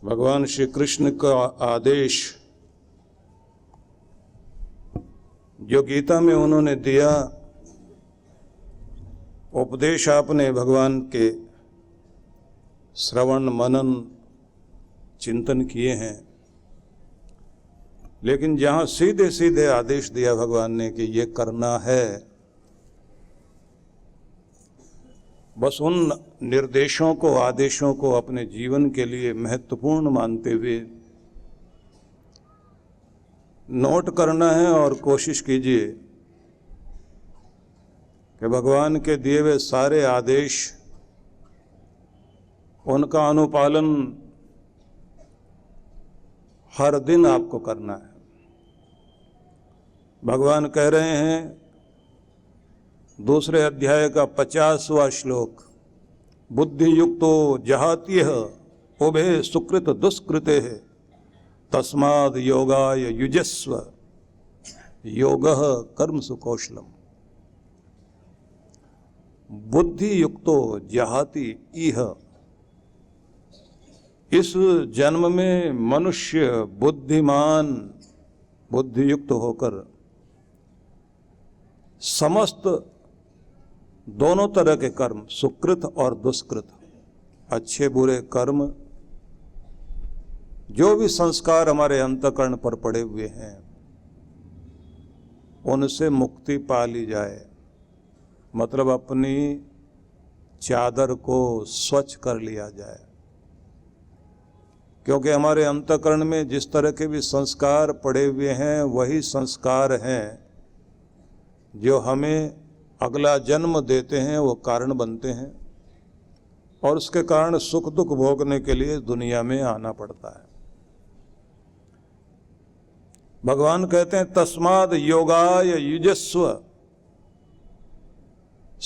भगवान श्री कृष्ण का आदेश जो गीता में उन्होंने दिया, उपदेश आपने भगवान के श्रवण मनन चिंतन किए हैं, लेकिन जहाँ सीधे सीधे आदेश दिया भगवान ने कि ये करना है, बस उन निर्देशों को आदेशों को अपने जीवन के लिए महत्वपूर्ण मानते हुए नोट करना है और कोशिश कीजिए कि भगवान के दिए हुए सारे आदेश, उनका अनुपालन हर दिन आपको करना है। भगवान कह रहे हैं दूसरे अध्याय का 50वां श्लोक, बुद्धि युक्तो जहात्यः उभे सुकृत दुष्कृते तस्माद् योगाय युजस्व योगः कर्मसु कौशलम। बुद्धि युक्तो जहाति इह, इस जन्म में मनुष्य बुद्धिमान बुद्धि युक्त होकर समस्त दोनों तरह के कर्म, सुकृत और दुष्कृत, अच्छे बुरे कर्म, जो भी संस्कार हमारे अंतःकरण पर पड़े हुए हैं, उनसे मुक्ति पा ली जाए। मतलब अपनी चादर को स्वच्छ कर लिया जाए, क्योंकि हमारे अंतःकरण में जिस तरह के भी संस्कार पड़े हुए हैं, वही संस्कार हैं जो हमें अगला जन्म देते हैं, वो कारण बनते हैं और उसके कारण सुख दुख भोगने के लिए दुनिया में आना पड़ता है। भगवान कहते हैं तस्माद् योगाय युजस्व,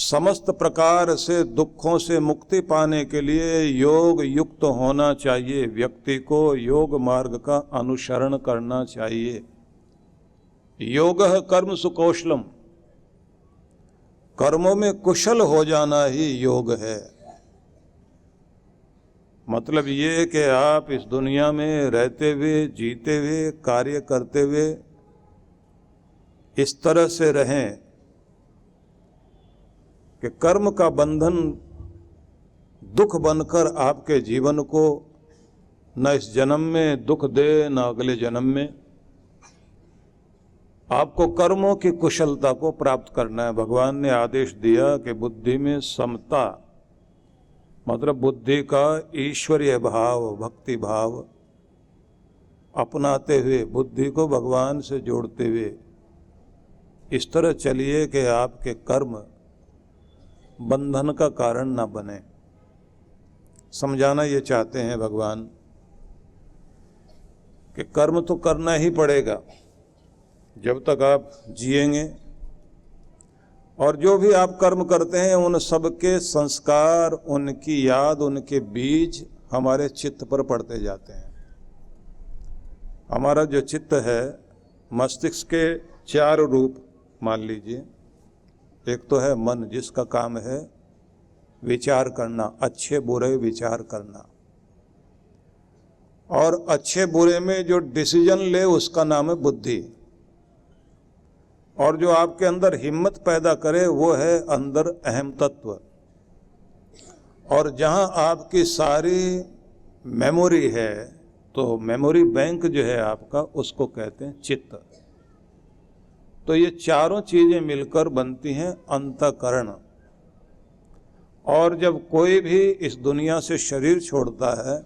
समस्त प्रकार से दुखों से मुक्ति पाने के लिए योग युक्त होना चाहिए। व्यक्ति को योग मार्ग का अनुसरण करना चाहिए। योगः कर्मसु कौशलम, कर्मों में कुशल हो जाना ही योग है। मतलब ये कि आप इस दुनिया में रहते हुए, जीते हुए, कार्य करते हुए इस तरह से रहें कि कर्म का बंधन दुख बनकर आपके जीवन को न इस जन्म में दुख दे, न अगले जन्म में। आपको कर्मों की कुशलता को प्राप्त करना है। भगवान ने आदेश दिया कि बुद्धि में समता, मतलब बुद्धि का ईश्वरीय भाव, भक्ति भाव अपनाते हुए, बुद्धि को भगवान से जोड़ते हुए इस तरह चलिए कि आपके कर्म बंधन का कारण ना बने। समझाना ये चाहते हैं भगवान कि कर्म तो करना ही पड़ेगा जब तक आप जिएंगे, और जो भी आप कर्म करते हैं उन सबके संस्कार, उनकी याद, उनके बीज हमारे चित्त पर पड़ते जाते हैं। हमारा जो चित्त है, मस्तिष्क के 4 रूप मान लीजिए। एक तो है मन, जिसका काम है विचार करना, अच्छे बुरे विचार करना, और अच्छे बुरे में जो डिसीजन ले उसका नाम है बुद्धि। और जो आपके अंदर हिम्मत पैदा करे वो है अंदर अहम तत्व। और जहां आपकी सारी मेमोरी है, तो मेमोरी बैंक जो है आपका, उसको कहते हैं चित्त। तो ये चारों चीजें मिलकर बनती हैं अंतःकरण। और जब कोई भी इस दुनिया से शरीर छोड़ता है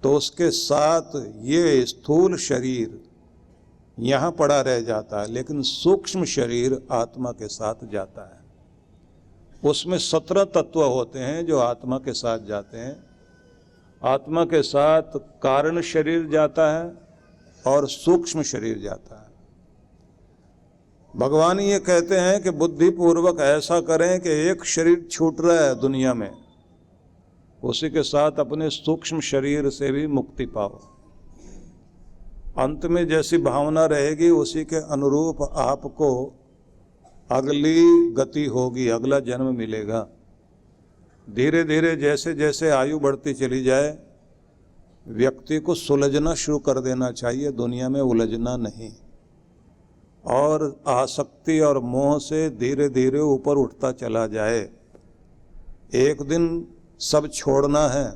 तो उसके साथ ये स्थूल शरीर यहाँ पड़ा रह जाता है, लेकिन सूक्ष्म शरीर आत्मा के साथ जाता है। उसमें 17 तत्व होते हैं जो आत्मा के साथ जाते हैं। आत्मा के साथ कारण शरीर जाता है और सूक्ष्म शरीर जाता है। भगवान ये कहते हैं कि बुद्धिपूर्वक ऐसा करें कि एक शरीर छूट रहा है दुनिया में, उसी के साथ अपने सूक्ष्म शरीर से भी मुक्ति पाओ। अंत में जैसी भावना रहेगी उसी के अनुरूप आपको अगली गति होगी, अगला जन्म मिलेगा। धीरे धीरे जैसे जैसे आयु बढ़ती चली जाए व्यक्ति को सुलझना शुरू कर देना चाहिए, दुनिया में उलझना नहीं, और आसक्ति और मोह से धीरे धीरे ऊपर उठता चला जाए। एक दिन सब छोड़ना है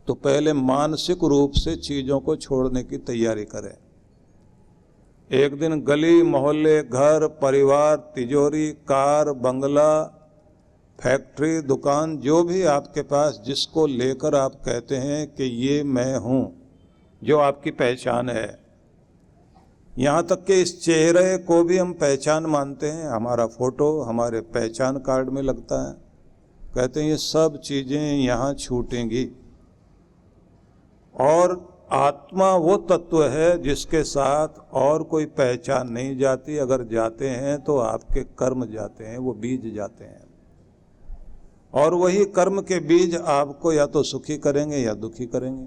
तो पहले मानसिक रूप से चीज़ों को छोड़ने की तैयारी करें। एक दिन गली मोहल्ले, घर परिवार, तिजोरी, कार, बंगला, फैक्ट्री, दुकान, जो भी आपके पास, जिसको लेकर आप कहते हैं कि ये मैं हूँ, जो आपकी पहचान है, यहाँ तक कि इस चेहरे को भी हम पहचान मानते हैं, हमारा फोटो हमारे पहचान कार्ड में लगता है, कहते हैं ये सब चीज़ें यहाँ छूटेंगी। और आत्मा वो तत्व है जिसके साथ और कोई पहचान नहीं जाती, अगर जाते हैं तो आपके कर्म जाते हैं, वो बीज जाते हैं, और वही कर्म के बीज आपको या तो सुखी करेंगे या दुखी करेंगे।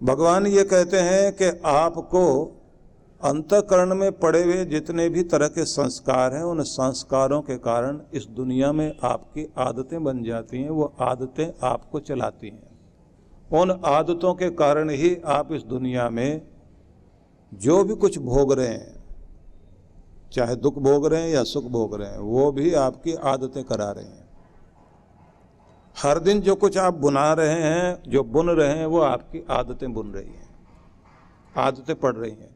भगवान ये कहते हैं कि आपको अंतःकरण में पड़े हुए जितने भी तरह के संस्कार हैं, उन संस्कारों के कारण इस दुनिया में आपकी आदतें बन जाती हैं, वो आदतें आपको चलाती हैं। उन आदतों के कारण ही आप इस दुनिया में जो भी कुछ भोग रहे हैं, चाहे दुख भोग रहे हैं या सुख भोग रहे हैं, वो भी आपकी आदतें करा रहे हैं। हर दिन जो कुछ आप बुना रहे हैं, जो बुन रहे हैं, वो आपकी आदतें बुन रही हैं, आदतें पड़ रही हैं।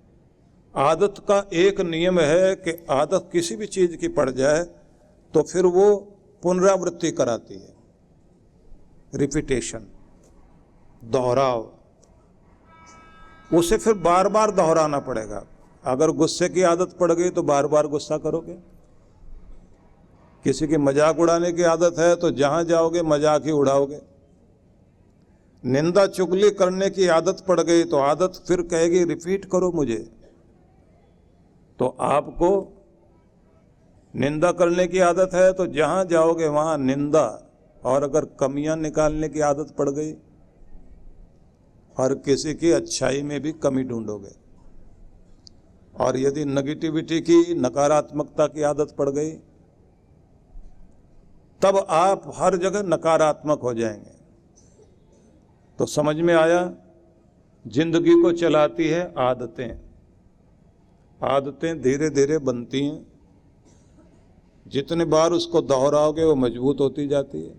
आदत का एक नियम है कि आदत किसी भी चीज़ की पड़ जाए तो फिर वो पुनरावृत्ति कराती है, रिपीटेशन, दोहराव, उसे फिर बार बार दोहराना पड़ेगा। अगर गुस्से की आदत पड़ गई तो बार बार गुस्सा करोगे, किसी की मजाक उड़ाने की आदत है तो जहां जाओगे मजाक ही उड़ाओगे, निंदा चुगली करने की आदत पड़ गई तो आदत फिर कहेगी रिपीट करो मुझे, तो आपको निंदा करने की आदत है तो जहां जाओगे वहां निंदा, और अगर कमियां निकालने की आदत पड़ गई, हर किसी की अच्छाई में भी कमी ढूंढोगे, और यदि नेगेटिविटी की, नकारात्मकता की आदत पड़ गई, तब आप हर जगह नकारात्मक हो जाएंगे। तो समझ में आया, जिंदगी को चलाती है आदतें। आदतें धीरे धीरे बनती हैं, जितने बार उसको दोहराओगे वो मजबूत होती जाती है,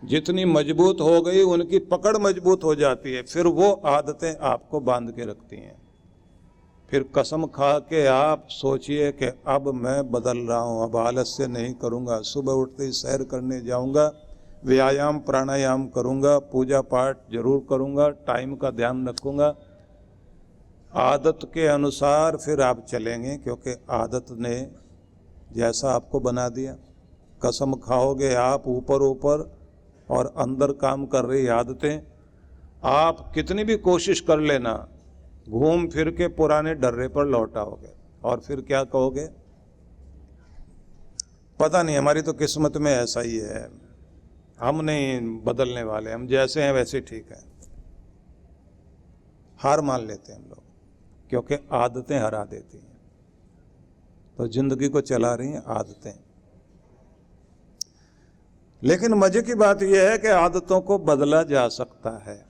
जितनी मजबूत हो गई उनकी पकड़ मजबूत हो जाती है, फिर वो आदतें आपको बांध के रखती हैं। फिर कसम खा के आप सोचिए कि अब मैं बदल रहा हूँ, अब आलस्य नहीं करूँगा, सुबह उठते ही सैर करने जाऊँगा, व्यायाम प्राणायाम करूँगा, पूजा पाठ जरूर करूँगा, टाइम का ध्यान रखूँगा। आदत के अनुसार फिर आप चलेंगे, क्योंकि आदत ने जैसा आपको बना दिया। कसम खाओगे आप ऊपर ऊपर, और अंदर काम कर रही आदतें, आप कितनी भी कोशिश कर लेना, घूम फिर के पुराने डर्रे पर लौट आओगे, और फिर क्या कहोगे, पता नहीं हमारी तो किस्मत में ऐसा ही है, हम नहीं बदलने वाले, हम जैसे हैं वैसे ठीक है। हार मान लेते हैं हम लोग, क्योंकि आदतें हरा देती हैं। तो जिंदगी को चला रही हैं आदतें। लेकिन मजे की बात यह है कि आदतों को बदला जा सकता है,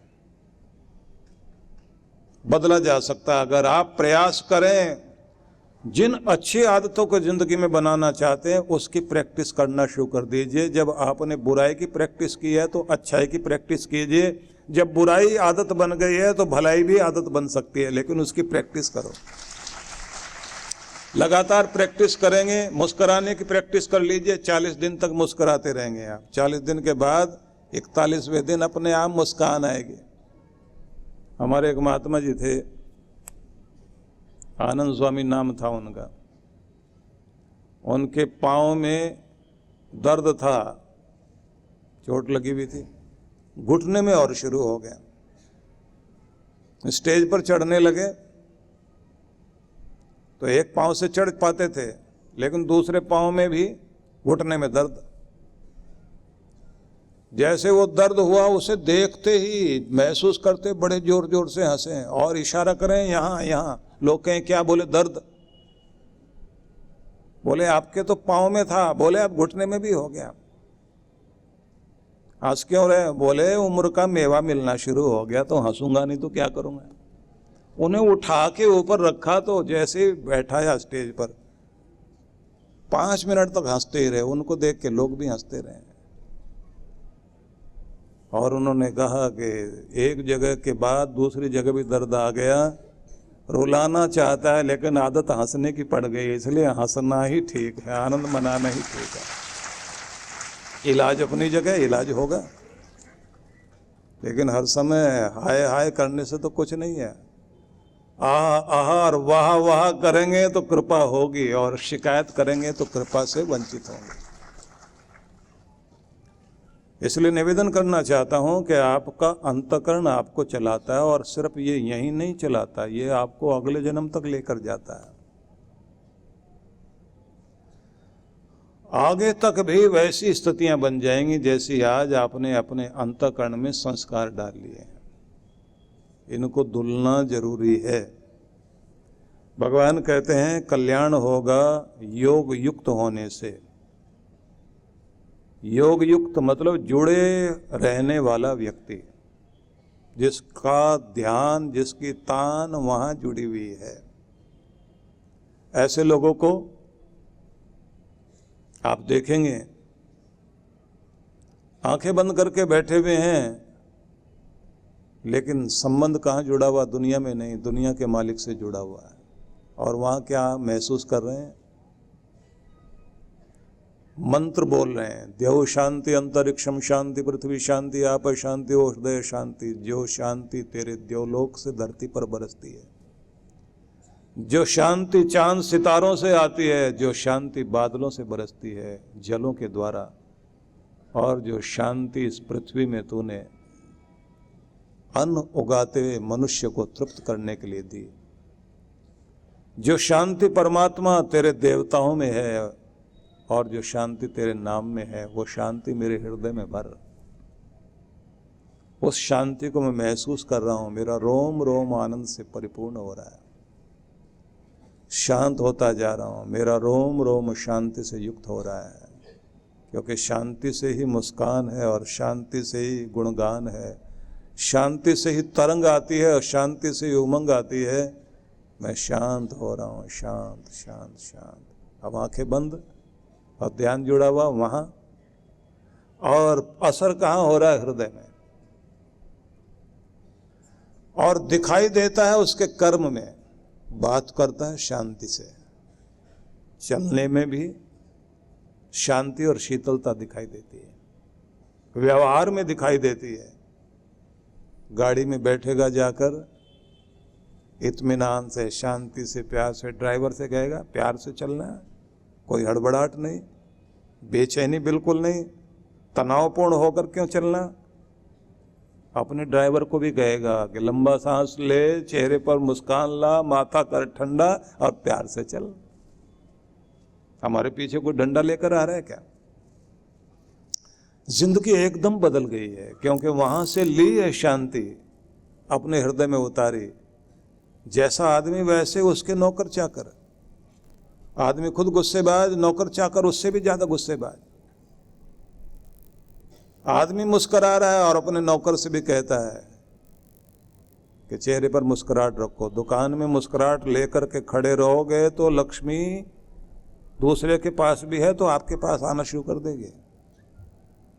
बदला जा सकता है अगर आप प्रयास करें। जिन अच्छी आदतों को जिंदगी में बनाना चाहते हैं उसकी प्रैक्टिस करना शुरू कर दीजिए। जब आपने बुराई की प्रैक्टिस की है तो अच्छाई की प्रैक्टिस कीजिए। जब बुराई आदत बन गई है तो भलाई भी आदत बन सकती है, लेकिन उसकी प्रैक्टिस करो। लगातार प्रैक्टिस करेंगे, मुस्कुराने की प्रैक्टिस कर लीजिए, 40 दिन तक मुस्कुराते रहेंगे आप। 40 दिन के बाद 41वें दिन अपने आप मुस्कान आएगी। हमारे एक महात्मा जी थे, आनंद स्वामी नाम था उनका। उनके पाँव में दर्द था, चोट लगी हुई थी, घुटने में और शुरू हो गया। स्टेज पर चढ़ने लगे तो एक पाँव से चढ़ पाते थे, लेकिन दूसरे पाँव में भी घुटने में दर्द। जैसे वो दर्द हुआ, उसे देखते ही महसूस करते बड़े जोर जोर से हंसे और इशारा करें यहाँ यहाँ। लोग कहें क्या? बोले दर्द। बोले आपके तो पाँव में था, बोले अब घुटने में भी हो गया। हंस क्यों रहे? बोले उम्र का मेवा मिलना शुरू हो गया तो हंसूंगा नहीं तो क्या करूंगा। उन्हें उठा के ऊपर रखा तो जैसे बैठाया स्टेज पर 5 मिनट तक हंसते ही रहे। उनको देख के लोग भी हंसते रहे। और उन्होंने कहा कि एक जगह के बाद दूसरी जगह भी दर्द आ गया, रुलाना चाहता है लेकिन आदत हंसने की पड़ गई, इसलिए हंसना ही ठीक है, आनंद मनाना ही ठीक है। इलाज अपनी जगह इलाज होगा, लेकिन हर समय हाय हाय करने से तो कुछ नहीं है। और वाह वाह करेंगे तो कृपा होगी, और शिकायत करेंगे तो कृपा से वंचित होंगे। इसलिए निवेदन करना चाहता हूं कि आपका अंतःकरण आपको चलाता है, और सिर्फ ये यही नहीं चलाता, ये आपको अगले जन्म तक लेकर जाता है। आगे तक भी वैसी स्थितियां बन जाएंगी जैसी आज आपने अपने अंतःकरण में संस्कार डाल लिए हैं। इनको धुलना जरूरी है। भगवान कहते हैं कल्याण होगा योग युक्त होने से। योग युक्त मतलब जुड़े रहने वाला व्यक्ति, जिसका ध्यान जिसकी तान वहां जुड़ी हुई है। ऐसे लोगों को आप देखेंगे आंखें बंद करके बैठे हुए हैं, लेकिन संबंध कहाँ जुड़ा हुआ? दुनिया में नहीं, दुनिया के मालिक से जुड़ा हुआ है। और वहां क्या महसूस कर रहे हैं? मंत्र बोल रहे हैं, द्यौ शांति अंतरिक्षम शांति पृथ्वी शांति आप शांति औषधय शांति। जो शांति तेरे द्योलोक से धरती पर बरसती है, जो शांति चांद सितारों से आती है, जो शांति बादलों से बरसती है जलों के द्वारा, और जो शांति इस पृथ्वी में तूने अन्न उगाते हुए मनुष्य को तृप्त करने के लिए दी, जो शांति परमात्मा तेरे देवताओं में है और जो शांति तेरे नाम में है, वो शांति मेरे हृदय में भर। उस शांति को मैं महसूस कर रहा हूं, मेरा रोम रोम आनंद से परिपूर्ण हो रहा है, शांत होता जा रहा हूं, मेरा रोम रोम शांति से युक्त हो रहा है। क्योंकि शांति से ही मुस्कान है, और शांति से ही गुणगान है, शांति से ही तरंग आती है, और शांति से ही उमंग आती है। मैं शांत हो रहा हूं, शांत शांत शांत। अब आंखें बंद और ध्यान जुड़ा हुआ वहां, और असर कहां हो रहा है? हृदय में। और दिखाई देता है उसके कर्म में, बात करता है शांति से, चलने में भी शांति और शीतलता दिखाई देती है, व्यवहार में दिखाई देती है। गाड़ी में बैठेगा जाकर इत्मीनान से, शांति से, प्यार से, ड्राइवर से कहेगा प्यार से चलना है, कोई हड़बड़ाहट नहीं, बेचैनी बिल्कुल नहीं, तनावपूर्ण होकर क्यों चलना। अपने ड्राइवर को भी कहेगा कि लंबा सांस ले, चेहरे पर मुस्कान ला, माथा कर ठंडा और प्यार से चल। हमारे पीछे कोई डंडा लेकर आ रहा है क्या? जिंदगी एकदम बदल गई है, क्योंकि वहां से ली है शांति, अपने हृदय में उतारी। जैसा आदमी वैसे उसके नौकर चाकर। आदमी खुद गुस्सेबाज, नौकर चाकर उससे भी ज्यादा गुस्सेबाज। आदमी मुस्कुरा रहा है और अपने नौकर से भी कहता है कि चेहरे पर मुस्कुराहट रखो। दुकान में मुस्कुराहट लेकर के खड़े रहोगे तो लक्ष्मी दूसरे के पास भी है तो आपके पास आना शुरू कर देगी,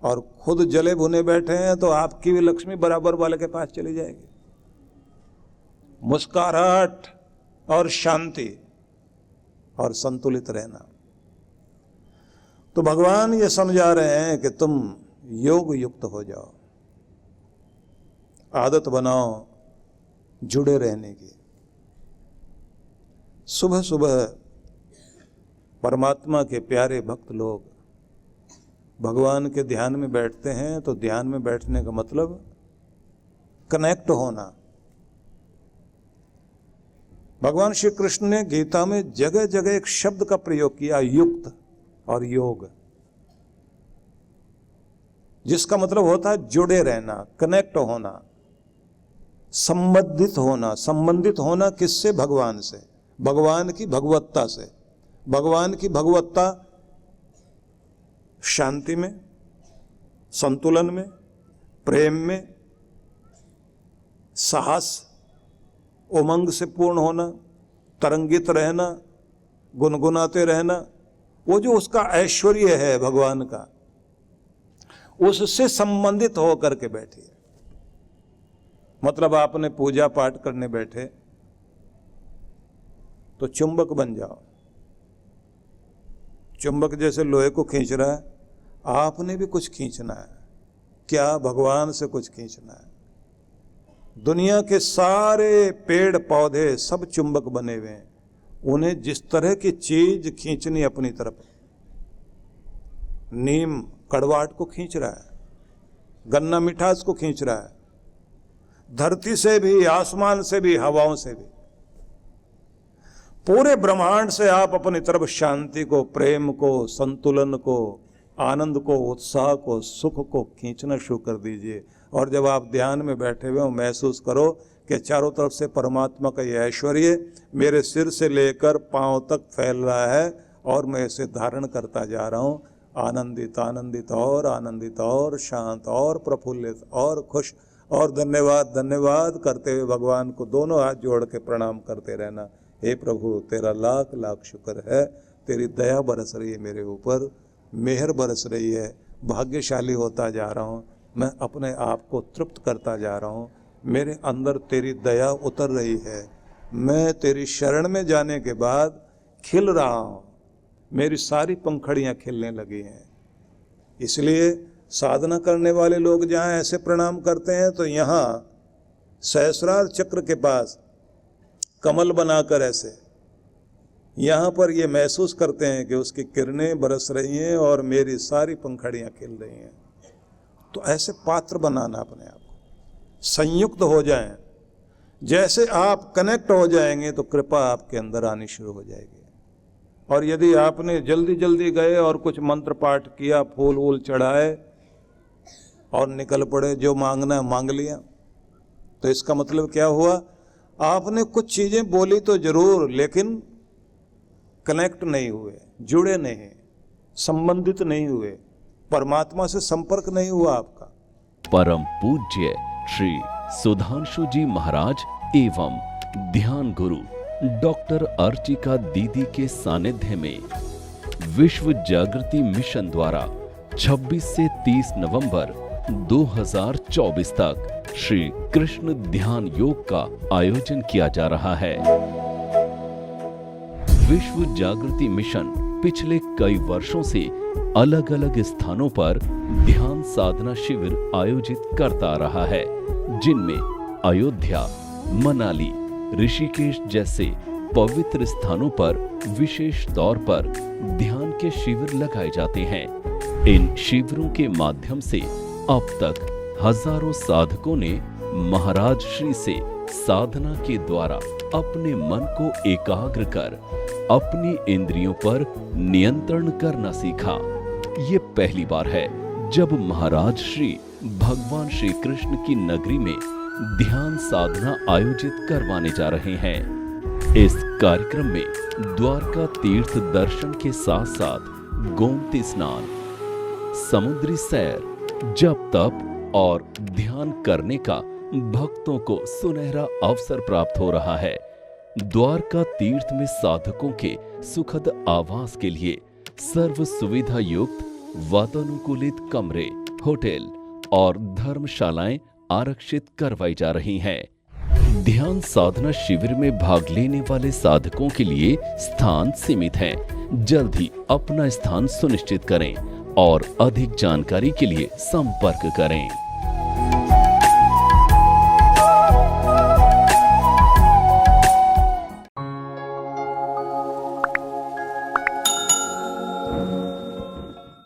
और खुद जले भुने बैठे हैं तो आपकी भी लक्ष्मी बराबर वाले के पास चली जाएगी। मुस्कुराहट और शांति और संतुलित रहना। तो भगवान ये समझा रहे हैं कि तुम योग युक्त हो जाओ, आदत बनाओ जुड़े रहने की। सुबह सुबह परमात्मा के प्यारे भक्त लोग भगवान के ध्यान में बैठते हैं, तो ध्यान में बैठने का मतलब कनेक्ट होना। भगवान श्री कृष्ण ने गीता में जगह जगह एक शब्द का प्रयोग किया, युक्त और योग, जिसका मतलब होता है जुड़े रहना, कनेक्ट होना, संबंधित होना किससे? भगवान से, भगवान की भगवत्ता से। भगवान की भगवत्ता शांति में, संतुलन में, प्रेम में, साहस, उमंग से पूर्ण होना, तरंगित रहना, गुनगुनाते रहना, वो जो उसका ऐश्वर्य है भगवान का, उससे संबंधित होकर के बैठिए। मतलब आपने पूजा पाठ करने बैठे तो चुंबक बन जाओ। चुंबक जैसे लोहे को खींच रहा है, आपने भी कुछ खींचना है। क्या? भगवान से कुछ खींचना है। दुनिया के सारे पेड़ पौधे सब चुंबक बने हुए हैं, उन्हें जिस तरह की चीज खींचनी अपनी तरफ। नीम कड़वाहट को खींच रहा है, गन्ना मिठास को खींच रहा है, धरती से भी, आसमान से भी, हवाओं से भी, पूरे ब्रह्मांड से आप अपनी तरफ शांति को, प्रेम को, संतुलन को, आनंद को, उत्साह को, सुख को खींचना शुरू कर दीजिए। और जब आप ध्यान में बैठे हुए हो, महसूस करो कि चारों तरफ से परमात्मा का ये ऐश्वर्य मेरे सिर से लेकर पांव तक फैल रहा है और मैं इसे धारण करता जा रहा हूँ। आनंदित आनंदित और आनंदित और शांत और प्रफुल्लित और खुश और धन्यवाद धन्यवाद करते हुए भगवान को दोनों हाथ जोड़ के प्रणाम करते रहना। हे प्रभु, तेरा लाख लाख शुक्र है, तेरी दया बरस रही है मेरे ऊपर, मेहर बरस रही है, भाग्यशाली होता जा रहा हूँ, मैं अपने आप को तृप्त करता जा रहा हूँ, मेरे अंदर तेरी दया उतर रही है, मैं तेरी शरण में जाने के बाद खिल रहा हूँ, मेरी सारी पंखड़ियाँ खिलने लगी हैं। इसलिए साधना करने वाले लोग जहाँ ऐसे प्रणाम करते हैं तो यहाँ सहस्रार चक्र के पास कमल बनाकर ऐसे यहाँ पर ये महसूस करते हैं कि उसकी किरणें बरस रही हैं और मेरी सारी पंखड़ियाँ खिल रही हैं। तो ऐसे पात्र बनाना अपने आप को, संयुक्त हो जाएं। जैसे आप कनेक्ट हो जाएंगे तो कृपा आपके अंदर आनी शुरू हो जाएगी। और यदि आपने जल्दी जल्दी गए और कुछ मंत्र पाठ किया, फूल वूल चढ़ाए और निकल पड़े, जो मांगना है मांग लिया, तो इसका मतलब क्या हुआ? आपने कुछ चीजें बोली तो जरूर, लेकिन कनेक्ट नहीं हुए, जुड़े नहीं, संबंधित नहीं हुए, परमात्मा से संपर्क नहीं हुआ आपका। परम पूज्य श्री सुधांशु जी महाराज एवं ध्यान गुरु डॉक्टर अर्चिका दीदी के सानिध्य में विश्व जागृति मिशन द्वारा 26 से 30 नवंबर 2024 तक श्री कृष्ण ध्यान योग का आयोजन किया जा रहा है। विश्व जागृति मिशन पिछले कई वर्षों से अलग अलग स्थानों पर ध्यान साधना शिविर आयोजित करता आ रहा है, जिनमें अयोध्या, मनाली, ऋषिकेश जैसे पवित्र स्थानों पर विशेष तौर पर ध्यान के शिविर लगाए जाते हैं। इन शिविरों के माध्यम से अब तक हजारों साधकों ने महाराज श्री से साधना के द्वारा अपने मन को एकाग्र कर अपनी इंद्रियों पर नियंत्रण करना सीखा। ये पहली बार है जब महाराज श्री भगवान श्री कृष्ण की नगरी में ध्यान साधना आयोजित करवाने जा रहे हैं। इस कार्यक्रम में द्वारका तीर्थ दर्शन के साथ साथ गोमती स्नान, समुद्री सैर, जप तप और ध्यान करने का भक्तों को सुनहरा अवसर प्राप्त हो रहा है। द्वारका तीर्थ में साधकों के सुखद आवास के लिए सर्व सुविधा युक्त वातानुकूलित कमरे, होटल और धर्मशालाएं आरक्षित करवाई जा रही हैं। ध्यान साधना शिविर में भाग लेने वाले साधकों के लिए स्थान सीमित हैं। जल्द ही अपना स्थान सुनिश्चित करें और अधिक जानकारी के लिए संपर्क करें।